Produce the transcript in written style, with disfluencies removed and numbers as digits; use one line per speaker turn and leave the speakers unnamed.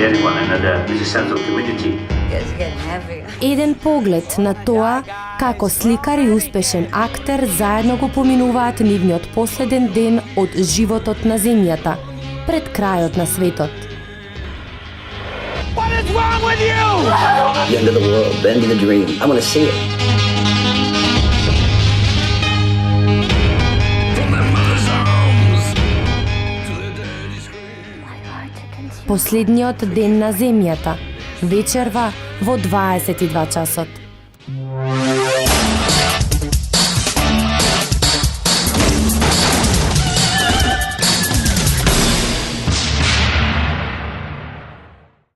sharing one another, there's a sense of community.
Еден поглед на тоа како сликар и успешен актер заедно го поминуваат нивниот последен ден од животот на земјата, пред крајот на светот.
What is wrong with you?
The end of the world, the end of the dream. I want to see it.
Последниот ден на земјата, вечерва во 22 часот.